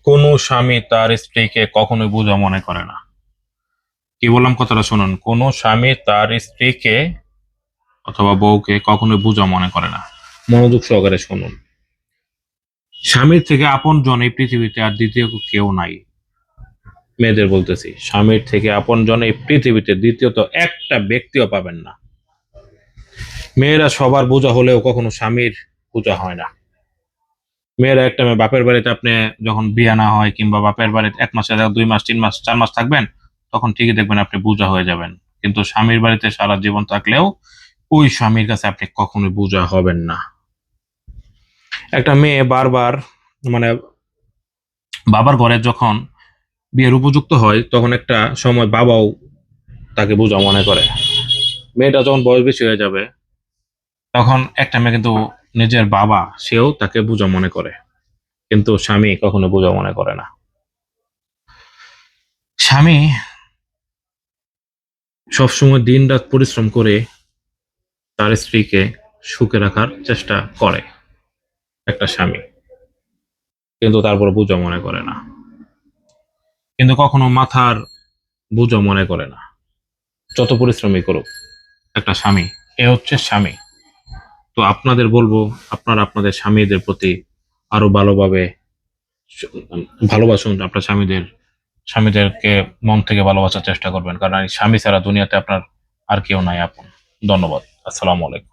কোনো স্বামী তার স্ত্রীকে কখনোই বোঝা মনে করে না। কি বললাম কথাটা শুনুন, কোনো স্বামী তার স্ত্রীকে অথবা বউকে কখনোই বোঝা মনে করে না। মনোযোগ সহকারে শুনুন। স্বামীর থেকে আপন জন এই পৃথিবীতে আর দ্বিতীয় কেউ নাই। মেয়েদের বলতেছি, স্বামীর থেকে আপন জন এই পৃথিবীতে দ্বিতীয়ত একটা ব্যক্তিও পাবেন না। মেয়েরা সবার বোঝা হলেও কখনো স্বামীর বোঝা হয় না। মেয়েরা একটা মেয়ে বাপের বাড়িতে আপনি যখন বিয়ে না হয় কিংবা বাপের বাড়িতে 1 মাস 2 মাস 3 মাস 4 মাস থাকবেন, তখন ঠিকই দেখবেন আপনি বোঝা হয়ে যাবেন। কিন্তু স্বামীর বাড়িতে সারা জীবন থাকলেও ওই স্বামীর কাছে আপনি কখনোই বোঝা হবেন না। একটা মেয়ে বারবার মানে বাবার ঘরে যখন বিয়ের উপযুক্ত হয়, তখন একটা সময় বাবাও তাকে বোঝা মনে করে। মেয়েটা যখন বয়স বেশি হয়ে যাবে, তখন একটা মেয়ে কিন্তু নিজের বাবা সেও তাকে বোঝা মনে করে, কিন্তু স্বামী কখনো বোঝা মনে করে না। স্বামী সবসময় দিন রাত পরিশ্রম করে তার স্ত্রীকে সুখে রাখার চেষ্টা করে একটা স্বামী, কিন্তু তারপর বোঝা মনে করে না। কিন্তু কখনো মাথার বোঝা মনে করে না, যত পরিশ্রমই করুক একটা স্বামী। এ হচ্ছে স্বামী। তো আপনাদের বলবো, আপনারা আপনাদের স্বামীদের প্রতি আরো ভালোভাবে ভালোবাসুন। আপনার স্বামীদেরকে মন থেকে ভালোবাসার চেষ্টা করবেন, কারণ এই স্বামী ছাড়া দুনিয়াতে আপনার আর কেউ নাই আপন। ধন্যবাদ। আসসালামু আলাইকুম।